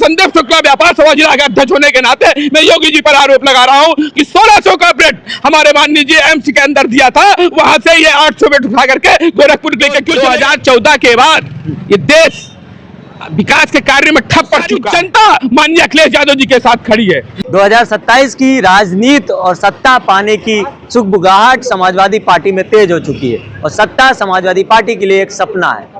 संदीप शुक्ला व्यापार सभा जिला के अध्यक्ष होने के नाते मैं योगी जी पर आरोप लगा रहा हूं कि 1600 का बेड हमारे माननीय जी एम्स के अंदर दिया था, वहां से ये 800 बेड उठा करके गोरखपुर लेके क्यों? 2014 के बाद ये देश विकास के कार्य में ठप पड़ चुका, जनता माननीय अखिलेश यादव जी के साथ खड़ी है। 2027 की राजनीति और सत्ता पाने की सुगबुगाहट समाजवादी पार्टी में तेज हो चुकी है और सत्ता समाजवादी पार्टी के लिए एक सपना है।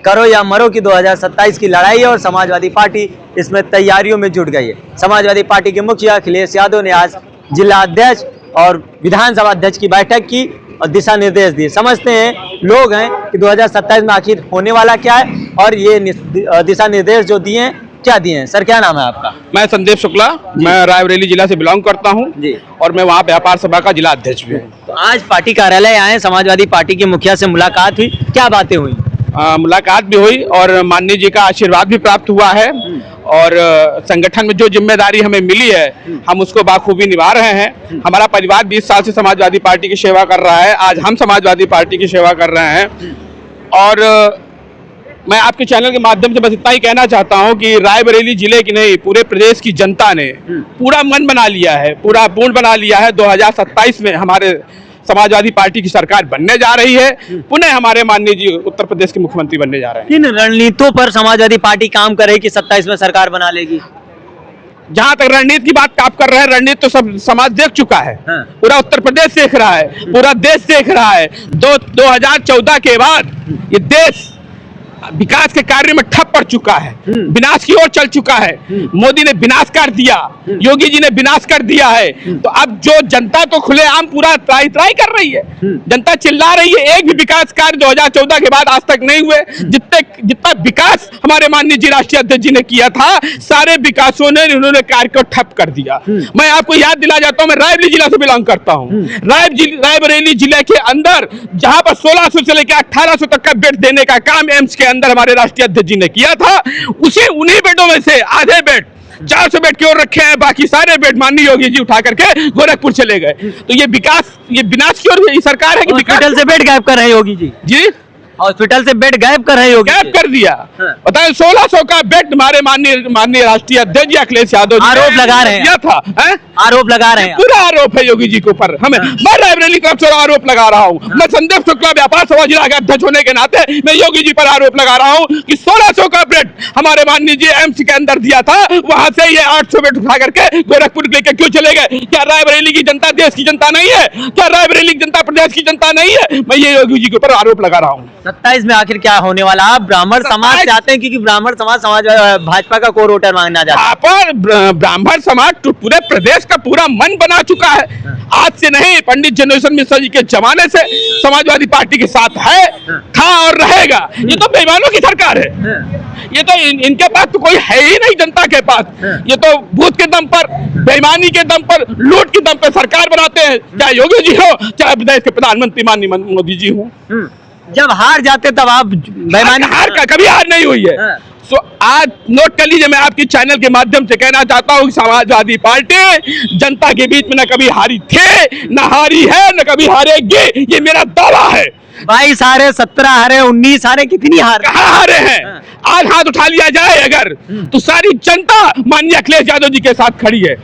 करो या मरो की 2027 की लड़ाई है और समाजवादी पार्टी इसमें तैयारियों में जुट गई है। समाजवादी पार्टी के मुखिया अखिलेश यादव ने आज जिला अध्यक्ष और विधानसभा अध्यक्ष की बैठक की और दिशा निर्देश दिए। समझते हैं लोग हैं कि 2027 में आखिर होने वाला क्या है और ये दिशा निर्देश जो दिए हैं क्या दिए हैं। सर क्या नाम है आपका? मैं संदीप शुक्ला, मैं रायबरेली जिला से बिलोंग करता हूं जी और मैं वहां व्यापार सभा का जिला अध्यक्ष भी हूं। तो आज पार्टी कार्यालय आए, समाजवादी पार्टी के मुखिया से मुलाकात हुई, क्या बातें हुई? मुलाकात भी हुई और माननीय जी का आशीर्वाद भी प्राप्त हुआ है और संगठन में जो जिम्मेदारी हमें मिली है हम उसको बाखूबी निभा रहे हैं। हमारा परिवार 20 साल से समाजवादी पार्टी की सेवा कर रहा है, आज हम समाजवादी पार्टी की सेवा कर रहे हैं और मैं आपके चैनल के माध्यम से बस इतना ही कहना चाहता हूं कि रायबरेली जिले की नहीं पूरे प्रदेश की जनता ने पूरा मन बना लिया है, पूरा पूर्ण बना लिया है। 2027 में हमारे समाजवादी पार्टी की सरकार बनने जा रही है, पुनः हमारे माननीय जी उत्तर प्रदेश के मुख्यमंत्री बनने जा रहे हैं। किन रणनीतियों पर समाजवादी पार्टी काम कर रही है कि 27 में सरकार बना लेगी? जहां तक रणनीति की बात आप कर रहे हैं, रणनीति तो सब समाज देख चुका है। पूरा उत्तर प्रदेश देख रहा है, पूरा देश देख रहा है। 2014 के बाद ये देश विकास के कार्य में ठप पड़ चुका है, विनाश की ओर चल चुका है। मोदी ने विनाश कर दिया, योगी जी ने विनाश कर दिया है। तो अब जो जनता तो खुलेआम पूरा त्राई कर रही है, जनता चिल्ला रही है। एक भी विकास कार्य 2014 के बाद आज तक नहीं हुए। जितना विकास हमारे माननीय जी राष्ट्रीय अध्यक्ष जी ने किया था, सारे विकासों ने उन्होंने कार्य को ठप कर दिया। मैं आपको याद दिला जाता हूं, मैं रायबरेली जिला से बिलोंग करता हूं। रायबरेली जिले के अंदर जहां पर 1600 से लेकर 1800 तक का बेड देने का काम एम्स के अंदर हमारे राष्ट्रीय अध्यक्ष जी ने किया था, उन्हीं बेडों में से आधे बेड 400 बेड की ओर रखे हैं, बाकी सारे बेड माननीय योगी जी उठा करके गोरखपुर चले गए। तो ये विनाश की ओर सरकार है कि हॉस्पिटल से बेड गायब कर रहे हैं योगी जी। जी हॉस्पिटल से बेड गायब कर रहे हैं, गायब कर दिया। बताएं 1600 का बेड हमारे माननीय राष्ट्रीय अध्यक्ष जी अखिलेश यादव आरोप लगा रहे हैं, था आरोप लगा रहे हैं, पूरा आरोप है योगी जी के ऊपर। मैं रायबरेली तरफ से आरोप लगा रहा हूँ। मैं संदीप शुक्ला व्यापार सभा जिला के अध्यक्ष होने के नाते मैं योगी जी पर आरोप लगा रहा हूँ कि 1600 का बेड हमारे माननीय जी एम्स के अंदर दिया था, वहां से ये 800 बेड उठा करके गोरखपुर लेके क्यों चले गए? क्या रायबरेली की जनता देश की जनता नहीं है? क्या रायबरेली की जनता प्रदेश की जनता नहीं है? मैं ये योगी जी के ऊपर आरोप लगा रहा हूँ। 27 में आखिर क्या होने वाला? आप ब्राह्मण समाज चाहते हैं क्योंकि ब्राह्मण समाज भाजपा का कोर वोटर मांगना चाहता है। पर ब्राह्मण समाज पूरे प्रदेश का पूरा मन बना चुका है। आज से नहीं, पंडित जनेश्वर मिश्रा जी के जमाने से समाजवादी पार्टी के साथ है, था और रहेगा। ये तो बेईमानों की सरकार है। ये तो इनके पास तो कोई है ही नहीं जनता के पास। ये तो भूत के दम पर, बेईमानी के दम पर, लूट के दम पर सरकार बनाते हैं, चाहे योगी जी हो चाहे प्रदेश के प्रधानमंत्री माननीय मोदी जी हो। जब हार जाते तब आप बेईमानी कभी हार नहीं हुई है। तो आज नोट कर लीजिए, मैं आपके चैनल के माध्यम से कहना चाहता हूँ समाजवादी पार्टी जनता के बीच में न कभी हारी थे, न हारी है, न कभी हारेगी। ये मेरा दावा है। 22 हारे, 17 हारे, 19 हारे, कितनी हार? कहाँ हारे हैं? आज हाथ उठा लिया जाए अगर तो सारी जनता माननीय अखिलेश यादव जी के साथ खड़ी है।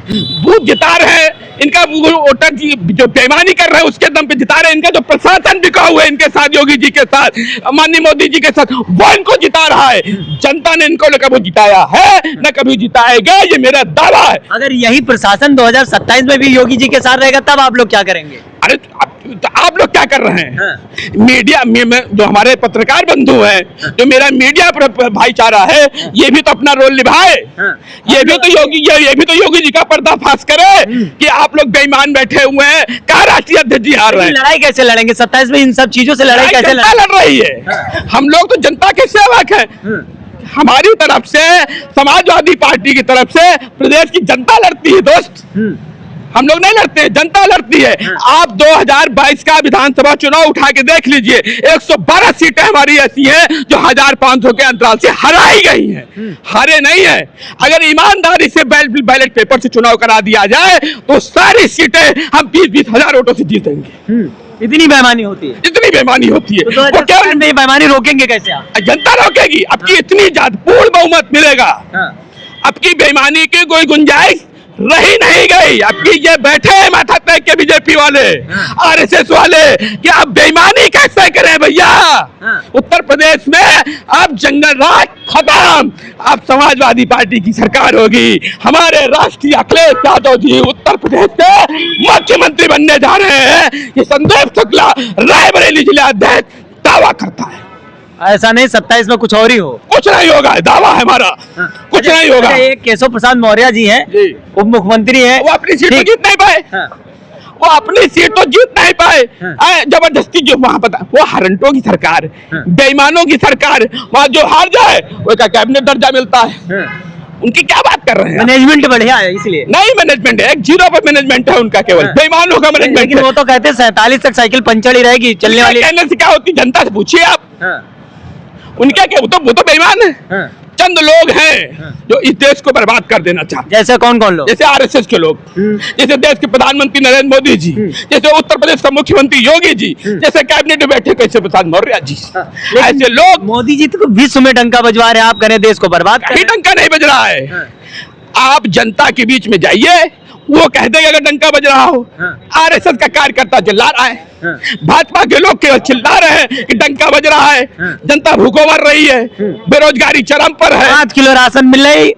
बूथ जिता रहे हैं, इनका वोटर जो बेईमानी कर रहे हैं उसके दम पे जिता रहे हैं। इनका जो प्रशासन बिका हुआ है इनके साथ, योगी जी के साथ, माननीय मोदी जी के साथ, वो इनको जिता रहा है। जनता ने इनको न कभी जिताया है, न कभी जिताएगा, ये मेरा दावा है। अगर यही प्रशासन 2027 में भी योगी जी के साथ रहेगा तब आप लोग क्या करेंगे? अरे तो आप लोग क्या कर रहे हैं? मीडिया में जो हमारे पत्रकार बंधु हैं, जो मेरा मीडिया भाईचारा है, ये भी तो अपना रोल निभाए। ये भी तो योगी जी का पर्दाफाश करे कि आप लोग बेईमान बैठे हुए हैं। कहाँ राष्ट्रीय अध्यक्ष जी हार रहे हैं? लड़ाई कैसे लड़ेंगे 27 में? इन सब चीजों से लड़ाई कैसे लड़ रही है? हम लोग तो जनता के सेवक हैं। हमारी तरफ से, समाजवादी पार्टी की तरफ से प्रदेश की जनता लड़ती है दोस्त। हम लोग नहीं लड़ते हैं, जनता लड़ती है। आप 2022 का विधानसभा चुनाव उठा के देख लीजिए, 112 सीटें हमारी ऐसी हैं जो 1500 के अंतराल से हराई गई हैं, हारे नहीं है। अगर ईमानदारी से बैलेट पेपर से चुनाव करा दिया जाए तो सारी सीटें हम 20-20 हजार वोटों से जीतेंगे। इतनी बेईमानी होती है, इतनी बेईमानी होती है। तो क्या बेईमानी रोकेंगे कैसे आप? जनता रोकेगी। अब की इतनी ज्यादा पूर्ण बहुमत मिलेगा। अब की बेईमानी की कोई गुंजाइश रही नहीं गई। अब की ये बैठे हैं माथा टेक के बीजेपी वाले, आरएसएस वाले कि आप बेईमानी कैसे करें भैया। उत्तर प्रदेश में अब जंगल राज खत्म, अब समाजवादी पार्टी की सरकार होगी। हमारे राष्ट्रीय अखिलेश यादव जी उत्तर प्रदेश के मुख्यमंत्री बनने जा रहे हैं, ये संदीप शुक्ला रायबरेली जिला अध्यक्ष दावा करता है। ऐसा नहीं 27 में कुछ और ही हो। कुछ नहीं होगा, दावा है हमारा, कुछ नहीं होगा। एक केशव प्रसाद मौर्य जी हैं, उप मुख्यमंत्री हैं, वो अपनी सीट तो जीत नहीं पाए, वो अपनी सीट तो जीत नहीं पाए, जबरदस्ती जो वहां पता, वो हरंटों की सरकार, बेईमानों की सरकार, वहां जो हार जाए वो का कैबिनेट दर्जा मिलता है। उनकी क्या बात कर रहे हैं? मैनेजमेंट बढ़िया है इसलिए नहीं, मैनेजमेंट है, एक जीरो पर मैनेजमेंट है उनका, केवल बेईमानों का मैनेजमेंट। लेकिन वो तो कहते हैं 47 तक साइकिल पंचर ही रहेगी चलने वाली। कहने से क्या होती, जनता से पूछिए आप। उनका क्या, वो तो बेईमान है। चंद लोग हैं जो इस देश को बर्बाद कर देना चाहते हैं। जैसे कौन कौन लोग? जैसे आरएसएस के लोग, जैसे देश के प्रधानमंत्री नरेंद्र मोदी जी, जैसे उत्तर प्रदेश का मुख्यमंत्री योगी जी, जैसे कैबिनेट में बैठे केशव प्रसाद मौर्य जी, ऐसे लोग। मोदी जी तो विश्व में डंका बजवा रहे हैं, आप कह रहे हैं देश को बर्बाद कर। डंका नहीं बज रहा है। आप जनता के बीच में जाइए, वो कह देगा अगर डंका बज रहा हो। आरएसएस का कार्यकर्ता चिल्ला रहा है, भाजपा के लोग केवल चिल्ला रहे हैं कि डंका बज रहा है, जनता भूखों मर रही है, बेरोजगारी चरम पर है। 5 किलो राशन मिल रही,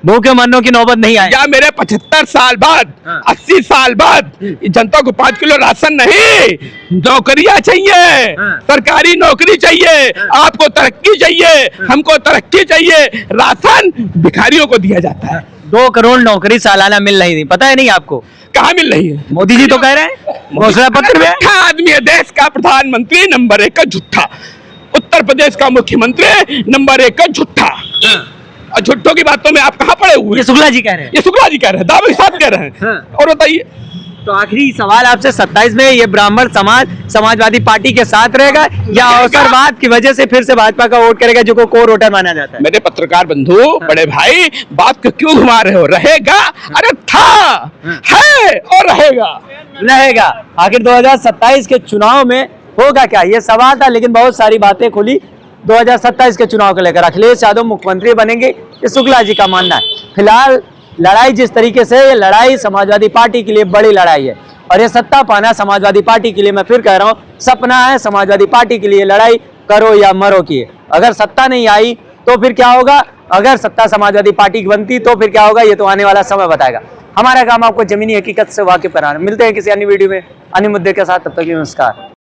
भूखे मरने की नौबत नहीं आई। या मेरे 75 साल बाद, 80 साल बाद जनता को 5 किलो राशन नहीं, नौकरियां चाहिए, सरकारी नौकरी चाहिए। आपको तरक्की चाहिए, हमको तरक्की चाहिए। राशन भिखारियों को दिया जाता है। 2 करोड़ नौकरी सालाना मिल रही थी, पता है नहीं आपको? कहाँ मिल रही है? मोदी जी तो कह रहे हैं घोषणा पत्र में। झूठा आदमी है, देश का प्रधानमंत्री नंबर 1 का झूठा, उत्तर प्रदेश का मुख्यमंत्री नंबर 1 का झूठा। और झूठों की बातों में आप कहाँ पड़े हुए? ये शुक्ला जी कह रहे हैं, ये शुक्ला जी कह रहे हैं, दावे के साथ कह रहे हैं। और बताइए, तो आखिरी सवाल आपसे, 27 में ये ब्राह्मण समाज समाजवादी पार्टी के साथ रहेगा या अवसरवाद की वजह से फिर से भाजपा का वोट करेगा, जो को कोर वोटर माना जाता है? मेरे पत्रकार बंधु, बड़े भाई, बात को क्यों घुमा रहे हो? रहेगा, अरे था, है और रहेगा। आखिर 2027 के चुनाव में होगा क्या, ये सवाल था, लेकिन बहुत सारी बातें खुली 2027 के चुनाव को लेकर। अखिलेश यादव मुख्यमंत्री बनेंगे, ये शुक्ला जी का मानना है। फिलहाल लड़ाई जिस तरीके से, ये लड़ाई समाजवादी पार्टी के लिए बड़ी लड़ाई है, और ये सत्ता पाना समाजवादी पार्टी के लिए, मैं फिर कह रहा हूँ, सपना है। समाजवादी पार्टी के लिए लड़ाई करो या मरो की है। अगर सत्ता नहीं आई तो फिर क्या होगा, अगर सत्ता समाजवादी पार्टी की बनती तो फिर क्या होगा, ये तो आने वाला समय बताएगा। हमारा काम आपको जमीनी हकीकत से वाकिफ कराना। मिलते हैं किसी अन्य वीडियो में अन्य मुद्दे के साथ, तब तक नमस्कार।